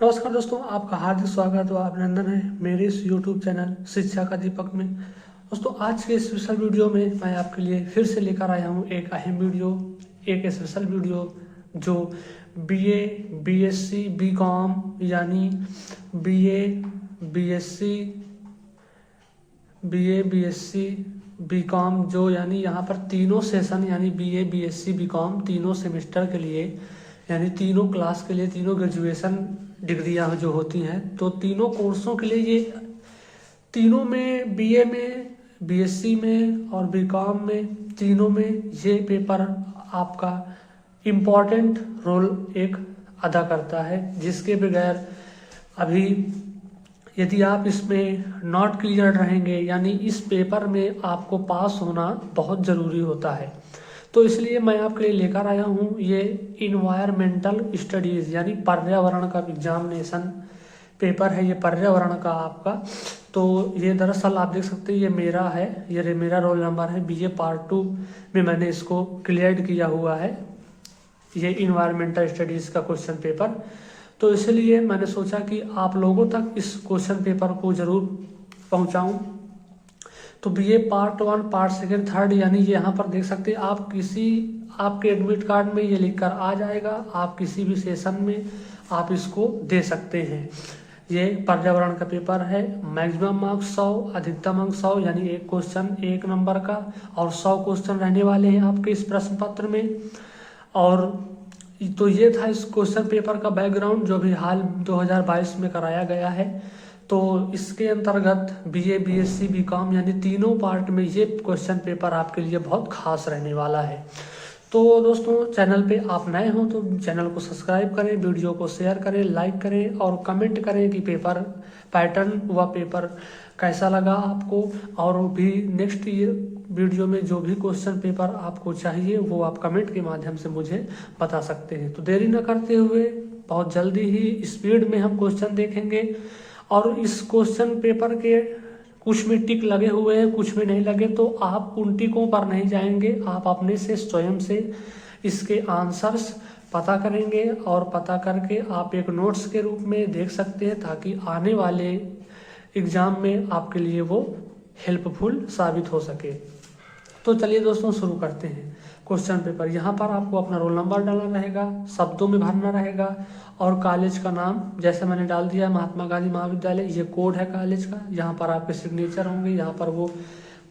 नमस्कार दोस्तों, आपका हार्दिक स्वागत व अभिनंदन है मेरे इस YouTube चैनल शिक्षा का दीपक में। दोस्तों, आज के स्पेशल वीडियो में मैं आपके लिए फिर से लेकर आया हूँ एक अहम वीडियो, एक स्पेशल वीडियो जो BA, BSc, BCom यानी BA, BSc, BCom जो यानी यहाँ पर तीनों सेशन यानी BA, BSc, BCom तीनों सेमेस्टर के लिए यानी तीनों क्लास के लिए, तीनों ग्रेजुएशन डिग्रियां जो होती हैं, तो तीनों कोर्सों के लिए ये तीनों में BA में, BSc में और BCom में, तीनों में ये पेपर आपका इम्पॉर्टेंट रोल एक अदा करता है, जिसके बगैर अभी यदि आप इसमें नॉट क्लियर रहेंगे यानी इस पेपर में आपको पास होना बहुत ज़रूरी होता है। तो इसलिए मैं आपके लिए लेकर आया हूँ ये इन्वायरमेंटल स्टडीज़ यानी पर्यावरण का एग्जामिनेशन पेपर है, ये पर्यावरण का आपका। तो ये दरअसल आप देख सकते हैं ये मेरा है, ये मेरा रोल नंबर है, BA पार्ट 2 में मैंने इसको क्लियर किया हुआ है, ये इन्वायरमेंटल स्टडीज़ का क्वेश्चन पेपर। तो इसलिए मैंने सोचा कि आप लोगों तक इस क्वेश्चन पेपर को ज़रूर पहुँचाऊँ। तो BA पार्ट 1, पार्ट 2, 3 यानी यहाँ पर देख सकते हैं आप आपके एडमिट कार्ड में ये लिखकर आ जाएगा, आप किसी भी सेशन में आप इसको दे सकते हैं। ये पर्यावरण का पेपर है, मैक्सिमम मार्क्स 100, अधिकतम अंक 100 यानी एक क्वेश्चन 1 नंबर का और 100 क्वेश्चन रहने वाले हैं आपके इस प्रश्न पत्र में। और तो ये था इस क्वेश्चन पेपर का बैकग्राउंड जो भी हाल 2022 में कराया गया है। तो इसके अंतर्गत BA, BSc, BCom यानी तीनों पार्ट में ये क्वेश्चन पेपर आपके लिए बहुत खास रहने वाला है। तो दोस्तों, चैनल पे आप नए हो तो चैनल को सब्सक्राइब करें, वीडियो को शेयर करें, लाइक करें और कमेंट करें कि पेपर पैटर्न व पेपर कैसा लगा आपको। और भी नेक्स्ट ये वीडियो में जो भी क्वेश्चन पेपर आपको चाहिए वो आप कमेंट के माध्यम से मुझे बता सकते हैं। तो देरी न करते हुए बहुत जल्दी ही स्पीड में हम क्वेश्चन देखेंगे। और इस क्वेश्चन पेपर के कुछ में टिक लगे हुए हैं, कुछ में नहीं लगे, तो आप उन टिकों पर नहीं जाएंगे, आप अपने से स्वयं से इसके आंसर्स पता करेंगे और पता करके आप एक नोट्स के रूप में देख सकते हैं, ताकि आने वाले एग्ज़ाम में आपके लिए वो हेल्पफुल साबित हो सके। तो चलिए दोस्तों, शुरू करते हैं क्वेश्चन पेपर। यहाँ पर आपको अपना रोल नंबर डालना रहेगा, शब्दों में भरना रहेगा और कॉलेज का नाम जैसे मैंने डाल दिया महात्मा गांधी महाविद्यालय, ये कोड है कॉलेज का। यहाँ पर आपके सिग्नेचर होंगे, यहाँ पर वो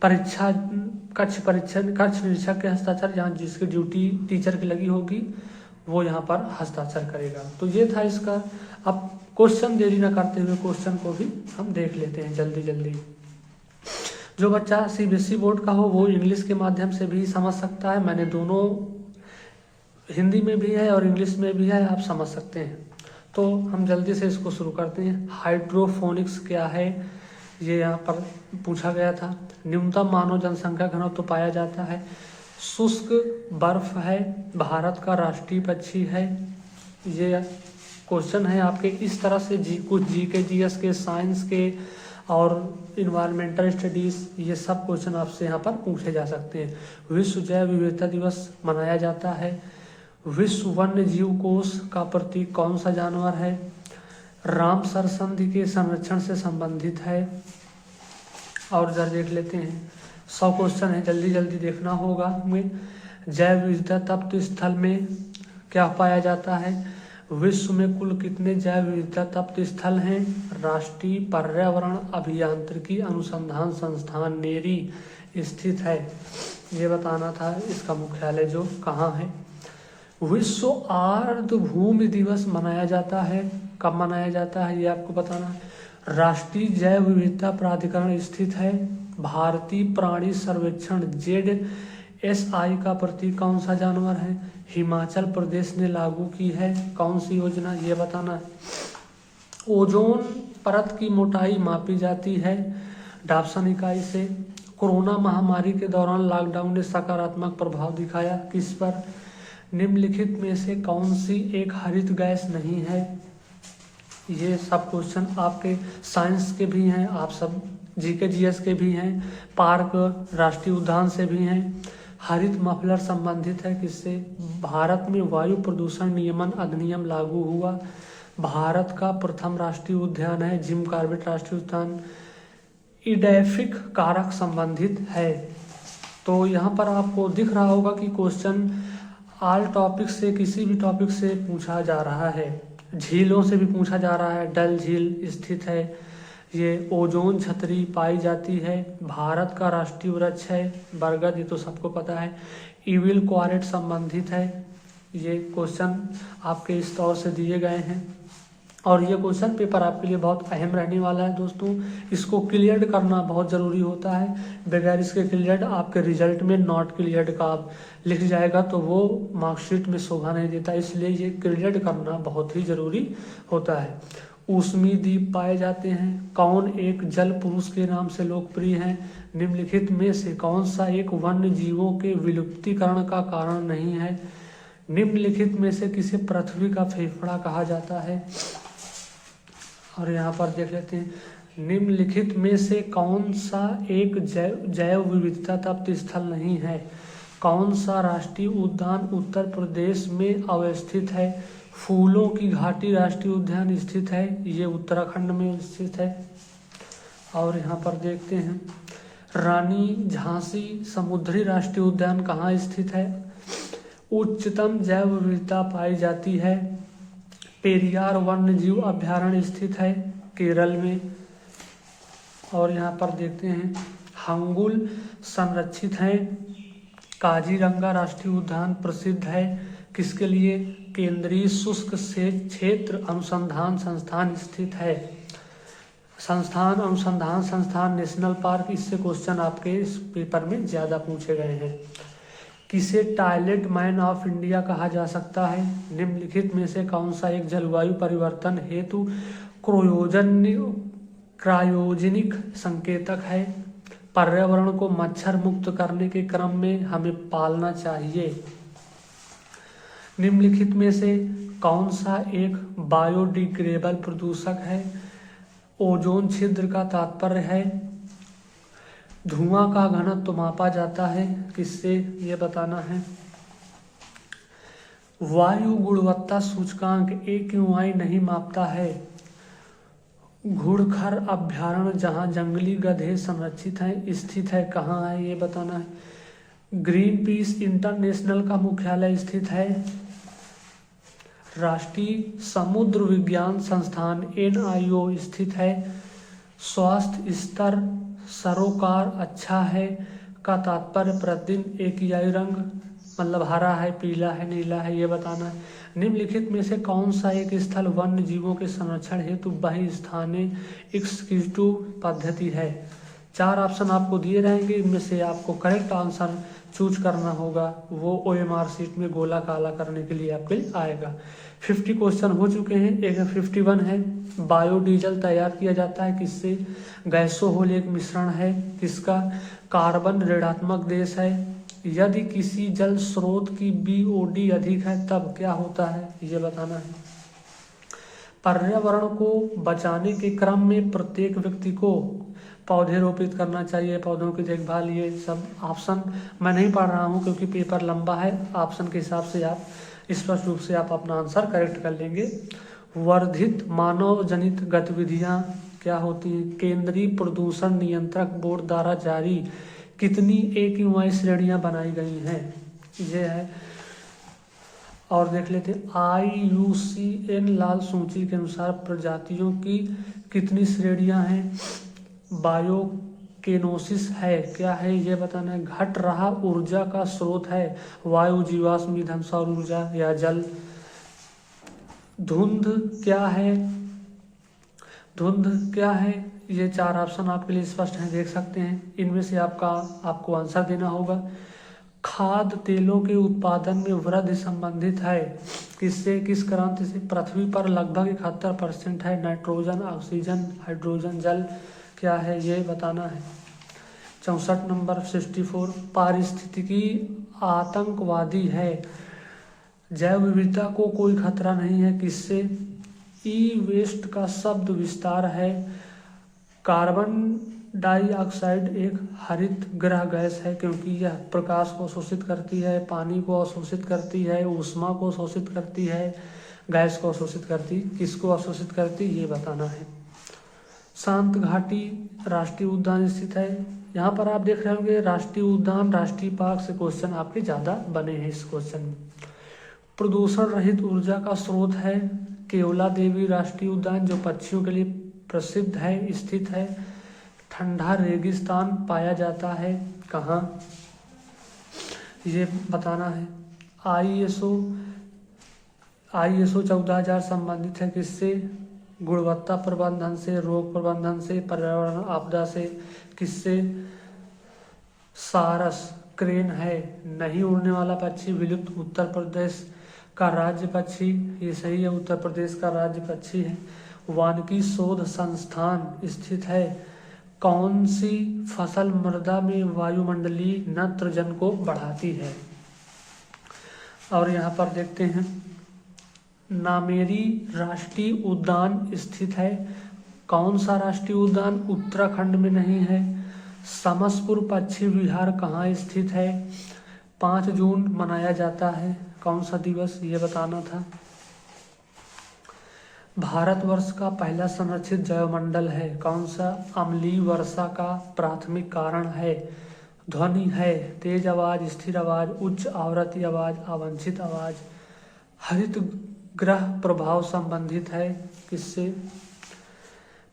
कक्ष निरीक्षक के हस्ताक्षर, यहाँ जिसकी ड्यूटी टीचर की लगी होगी वो यहाँ पर हस्ताक्षर करेगा। तो ये था इसका। अब क्वेश्चन देरी न करते हुए क्वेश्चन को भी हम देख लेते हैं जल्दी। जो बच्चा CBSE बोर्ड का हो वो इंग्लिश के माध्यम से भी समझ सकता है, मैंने दोनों हिंदी में भी है और इंग्लिश में भी है, आप समझ सकते हैं। तो हम जल्दी से इसको शुरू करते हैं। हाइड्रोफोनिक्स क्या है ये यहाँ पर पूछा गया था। न्यूनतम मानव जनसंख्या घनत्व तो पाया जाता है। शुष्क बर्फ है, भारत का राष्ट्रीय पक्षी है। ये क्वेश्चन है आपके इस तरह से कुछ GK, GS के, साइंस के और इन्वायरमेंटल स्टडीज़, ये सब क्वेश्चन आपसे यहाँ पर पूछे जा सकते हैं। विश्व जैव विविधता दिवस मनाया जाता है। विश्व वन्य जीव कोष का प्रतीक कौन सा जानवर है? रामसर संधि के संरक्षण से संबंधित है। और इधर देख लेते हैं, 100 क्वेश्चन है, जल्दी देखना होगा हमें। जैव विविधता तप्त स्थल में क्या पाया जाता है? विश्व में कुल कितने जैव विविधता तप्त स्थल हैं? राष्ट्रीय पर्यावरण अभियांत्रिकी अनुसंधान संस्थान नेरी स्थित है, ये बताना था। इसका मुख्यालय जो कहाँ है? विश्व आर्द्रभूमि दिवस मनाया जाता है, कब मनाया जाता है ये आपको बताना है। राष्ट्रीय जैव विविधता प्राधिकरण स्थित है। भारतीय प्राणी सर्वेक्षण ZSI का प्रतीक कौन सा जानवर है? हिमाचल प्रदेश ने लागू की है कौन सी योजना, ये बताना है। ओजोन परत की मोटाई मापी जाती है डाप्सन इकाई से। कोरोना महामारी के दौरान लॉकडाउन ने सकारात्मक प्रभाव दिखाया किस पर? निम्नलिखित में से कौन सी एक हरित गैस नहीं है? ये सब क्वेश्चन आपके साइंस के भी हैं, आप सब GK, GS के भी हैं, पार्क राष्ट्रीय उद्यान से भी हैं। हरित मफलर संबंधित है किससे? भारत में वायु प्रदूषण नियमन अधिनियम लागू हुआ भारत का प्रथम राष्ट्रीय उद्यान है जिम कॉर्बेट राष्ट्रीय उद्यान। इडैफिक कारक संबंधित है। तो यहाँ पर आपको दिख रहा होगा कि क्वेश्चन ऑल टॉपिक से, किसी भी टॉपिक से पूछा जा रहा है। झीलों से भी पूछा जा रहा है। डल झील स्थित है, ये ओजोन छतरी पाई जाती है। भारत का राष्ट्रीय वृक्ष है बरगद, ये तो सबको पता है। ईविल क्वारेट संबंधित है। ये क्वेश्चन आपके इस तौर से दिए गए हैं और ये क्वेश्चन पेपर आपके लिए बहुत अहम रहने वाला है दोस्तों। इसको क्लियर करना बहुत ज़रूरी होता है। बगैर इसके क्लियर आपके रिजल्ट में नॉट क्लियर का आप लिख जाएगा तो वो मार्कशीट में शोभा नहीं देता, इसलिए ये क्लियर करना बहुत ही ज़रूरी होता है। ऊष्मी द्वीप पाए जाते हैं। कौन एक जल पुरुष के नाम से लोकप्रिय हैं? निम्नलिखित में से कौन सा एक वन्य जीवों के विलुप्तीकरण का कारण नहीं है? निम्नलिखित में से किसे पृथ्वी का फेफड़ा कहा जाता है? और यहाँ पर देख लेते हैं, निम्नलिखित में से कौन सा एक जैव विविधता तप्त स्थल नहीं है? कौन सा राष्ट्रीय उद्यान उत्तर प्रदेश में अवस्थित है? फूलों की घाटी राष्ट्रीय उद्यान स्थित है, ये उत्तराखंड में स्थित है। और यहाँ पर देखते हैं, रानी झांसी समुद्री राष्ट्रीय उद्यान कहाँ स्थित है? उच्चतम जैव विविधता पाई जाती है, पेरियार वन्य जीव अभ्यारण्य स्थित है केरल में। और यहाँ पर देखते हैं, हंगुल संरक्षित है। काजीरंगा राष्ट्रीय उद्यान प्रसिद्ध है किसके लिए? केंद्रीय शुष्क क्षेत्र अनुसंधान संस्थान स्थित है। संस्थान अनुसंधान संस्थान नेशनल पार्क, इससे क्वेश्चन आपके इस पेपर में ज़्यादा पूछे गए हैं। किसे टॉयलेट मैन ऑफ इंडिया कहा जा सकता है? निम्नलिखित में से कौन सा एक जलवायु परिवर्तन हेतु क्रायोजेनिक संकेतक है? पर्यावरण को मच्छर मुक्त करने के क्रम में हमें पालना चाहिए। निम्नलिखित में से कौन सा एक बायोडिग्रेडेबल प्रदूषक है? ओजोन छिद्र का तात्पर्य है। धुआं का घनत्व मापा जाता है किससे? ये बताना है। वायु गुणवत्ता सूचकांक AQI नहीं मापता है। घुड़खर अभ्यारण्य जहाँ जंगली गधे संरक्षित हैं स्थित है, कहाँ है ये बताना है। ग्रीन पीस इंटरनेशनल का मुख्यालय स्थित है। राष्ट्रीय समुद्र विज्ञान संस्थान NIO स्थित है। स्वास्थ्य स्तर सरोकार अच्छा है का तात्पर्य प्रतिदिन एक ही रंग, मतलब हरा है, पीला है, नीला है, ये बताना है। निम्नलिखित में से कौन सा एक स्थल वन्य जीवों के संरक्षण हेतु बहुस्थानीय एक्सक्यूटिव पद्धति है? 4 ऑप्शन आपको दिए रहेंगे, इनमें से आपको करेक्ट आंसर चूज करना होगा। वो OMR शीट में गोला काला करने के लिए आपके लिए आएगा। 50 क्वेश्चन हो चुके हैं, एक 51 है। बायोडीजल तैयार किया जाता है किससे? गैसोहोल एक मिश्रण है किसका? कार्बन ऋणात्मक देश है। यदि किसी जल स्रोत की BOD अधिक है तब क्या होता है? ये बताना है। पर्यावरण को बचाने के क्रम में प्रत्येक व्यक्ति को पौधे रोपित करना चाहिए, पौधों की देखभाल, ये सब ऑप्शन मैं नहीं पढ़ रहा हूँ क्योंकि पेपर लंबा है। ऑप्शन के हिसाब से आप स्पष्ट रूप से आप अपना आंसर करेक्ट कर लेंगे। वर्धित मानव जनित गतिविधियाँ क्या होती हैं? केंद्रीय प्रदूषण नियंत्रक बोर्ड द्वारा जारी कितनी AQI श्रेणियाँ बनाई गई हैं? ये है। और देख लेते हैं, IUCN लाल सूची के अनुसार प्रजातियों की कितनी श्रेणियाँ हैं? बायोकेनोसिस है, क्या है ये बताना है। घट रहा ऊर्जा का स्रोत है वायु, जीवाश्म ईंधन, सौर ऊर्जा या जल। धुंध क्या है? धुंध क्या है? ये 4 ऑप्शन आपके लिए स्पष्ट हैं, देख सकते हैं। इनमें से आपको आंसर देना होगा। खाद्य तेलों के उत्पादन में वृद्धि संबंधित है किससे? किस क्रांति से? पृथ्वी पर लगभग 71% है। नाइट्रोजन, ऑक्सीजन, हाइड्रोजन, जल क्या है ये बताना है। 64 नंबर 64, पारिस्थितिकी आतंकवादी है। जैव विविधता को कोई खतरा नहीं है किससे? ई-वेस्ट का शब्द विस्तार है। कार्बन डाइऑक्साइड एक हरित गृह गैस है क्योंकि यह प्रकाश को शोषित करती है, पानी को अवशोषित करती है, ऊष्मा को शोषित करती है, गैस को अवशोषित करती, किसको अवशोषित करती ये बताना है। शांत घाटी राष्ट्रीय उद्यान स्थित है। यहाँ पर आप देख रहे होंगे राष्ट्रीय उद्यान राष्ट्रीय पार्क से क्वेश्चन आपके ज़्यादा बने हैं इस क्वेश्चन में। प्रदूषण रहित ऊर्जा का स्रोत है केवला देवी राष्ट्रीय उद्यान जो पक्षियों के लिए प्रसिद्ध है, स्थित है। ठंडा रेगिस्तान पाया जाता है कहाँ ये बताना है। ISO 14000 संबंधित है किससे, गुणवत्ता प्रबंधन से, रोग प्रबंधन से, पर्यावरण आपदा से, किससे। सारस क्रेन है नहीं उड़ने वाला पक्षी, विलुप्त उत्तर प्रदेश का राज्य पक्षी, ये सही है, उत्तर प्रदेश का राज्य पक्षी है। वानिकी शोध संस्थान स्थित है कौन सी फसल मृदा में वायुमंडलीय नाइट्रोजन को बढ़ाती है। और यहाँ पर देखते हैं नामेरी राष्ट्रीय उद्यान स्थित है कौन सा राष्ट्रीय उद्यान, उत्तराखंड में नहीं है। समसपुर पक्षी विहार कहाँ स्थित है, 5 जून मनाया जाता है, कौन सा दिवस ये बताना था। भारतवर्ष का पहला संरक्षित जैवमंडल है कौन सा, अम्लीय वर्षा का प्राथमिक कारण है। ध्वनि है तेज आवाज, स्थिर आवाज, उच्च आवृत्ति आवाज, अवांछित आवाज। हरित ग्रह प्रभाव संबंधित है किससे।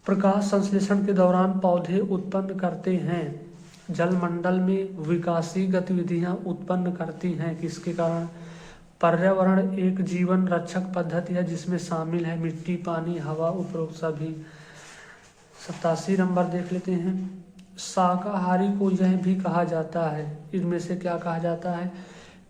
प्रकाश संश्लेषण के दौरान पौधे उत्पन्न करते हैं, जलमंडल में विकासीय गतिविधियां उत्पन्न करती हैं किसके कारण। पर्यावरण एक जीवन रक्षक पद्धति है जिसमें शामिल है मिट्टी, पानी, हवा, उपरोक्त सभी। 87 नंबर देख लेते हैं। शाकाहारी को यह भी कहा जाता है, इनमें से क्या कहा जाता है,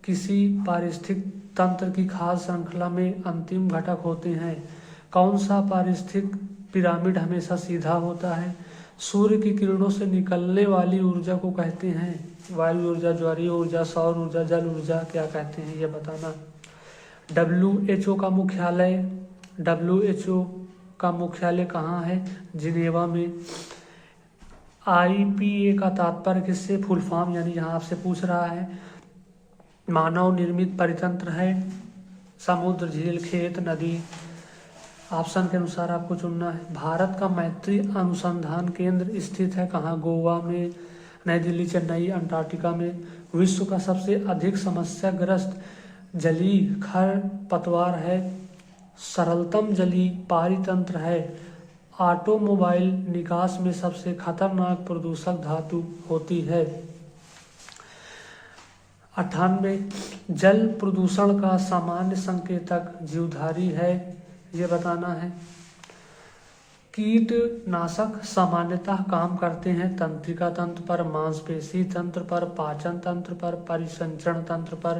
किसी पारिस्थितिक तंत्र की खाद्य श्रृंखला में अंतिम घटक होते हैं। कौन सा पारिस्थितिक पिरामिड हमेशा सीधा होता है। सूर्य की किरणों से निकलने वाली ऊर्जा को कहते हैं वायु ऊर्जा, ज्वारीय ऊर्जा, सौर ऊर्जा, जल ऊर्जा, क्या कहते हैं ये बताना। WHO का मुख्यालय कहाँ है, जिनेवा में। IPA का तात्पर्य किससे, फुल फॉर्म, यानी यहाँ आपसे पूछ रहा है। मानव निर्मित परितंत्र है, समुद्र, झील, खेत, नदी। ऑप्शन के अनुसार आपको चुनना है। भारत का मैत्री अनुसंधान केंद्र स्थित है कहाँ, गोवा में, नई दिल्ली, चेन्नई, अंटार्कटिका में। विश्व का सबसे अधिक समस्याग्रस्त जलीय खरपतवार है, सरलतम जलीय पारितंत्र है। ऑटोमोबाइल निकास में सबसे खतरनाक प्रदूषक धातु होती है। 98 जल प्रदूषण का सामान्य संकेतक जीवधारी है, ये बताना है। कीटनाशक सामान्यतः काम करते हैं तंत्रिका तंत्र पर, मांसपेशी तंत्र पर, पाचन तंत्र पर, परिसंचरण तंत्र पर।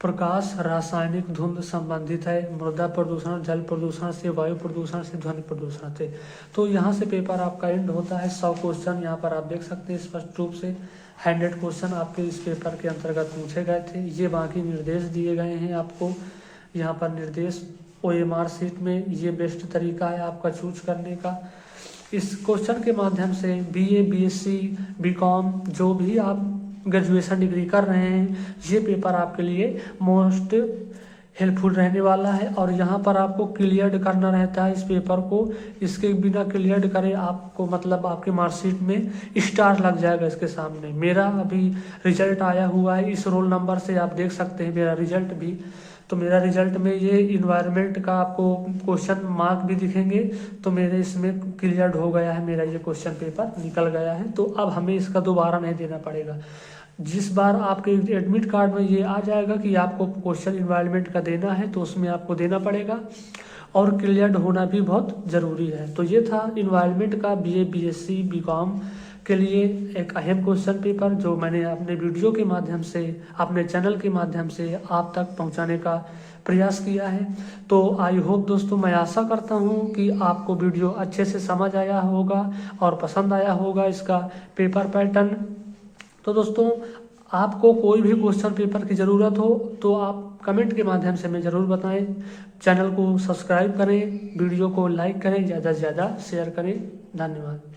प्रकाश रासायनिक धुंध संबंधित है मृदा प्रदूषण, जल प्रदूषण से, वायु प्रदूषण से, ध्वनि प्रदूषण से। तो यहाँ से पेपर आपका एंड होता है। 100 क्वेश्चन यहाँ पर आप देख सकते हैं स्पष्ट रूप से। 100 क्वेश्चन आपके इस पेपर के अंतर्गत पूछे गए थे। ये बाकी निर्देश दिए गए हैं आपको यहाँ पर निर्देश। OMR शीट में ये बेस्ट तरीका है आपका चूज करने का। इस क्वेश्चन के माध्यम से BA, BSc, BCom जो भी आप ग्रेजुएशन डिग्री कर रहे हैं, ये पेपर आपके लिए मोस्ट हेल्पफुल रहने वाला है। और यहाँ पर आपको क्लियर करना रहता है इस पेपर को। इसके बिना क्लियर करे आपको मतलब आपके मार्कशीट में स्टार लग जाएगा इसके सामने। मेरा अभी रिजल्ट आया हुआ है, इस रोल नंबर से आप देख सकते हैं मेरा रिजल्ट भी। तो मेरा रिजल्ट में ये इन्वायरमेंट का आपको क्वेश्चन मार्क भी दिखेंगे। तो मेरे इसमें क्लियर हो गया है, मेरा ये क्वेश्चन पेपर निकल गया है। तो अब हमें इसका दोबारा नहीं देना पड़ेगा। जिस बार आपके एडमिट कार्ड में ये आ जाएगा कि आपको क्वेश्चन इन्वायरमेंट का देना है, तो उसमें आपको देना पड़ेगा और क्लियर होना भी बहुत ज़रूरी है। तो ये था इन्वायरमेंट का BA, BSc, BCom के लिए एक अहम क्वेश्चन पेपर जो मैंने अपने वीडियो के माध्यम से, अपने चैनल के माध्यम से आप तक पहुंचाने का प्रयास किया है। तो आई होप दोस्तों, मैं आशा करता हूं कि आपको वीडियो अच्छे से समझ आया होगा और पसंद आया होगा इसका पेपर पैटर्न। तो दोस्तों, आपको कोई भी क्वेश्चन पेपर की ज़रूरत हो तो आप कमेंट के माध्यम से हमें ज़रूर बताएं। चैनल को सब्सक्राइब करें, वीडियो को लाइक करें, ज़्यादा से ज़्यादा शेयर करें। धन्यवाद।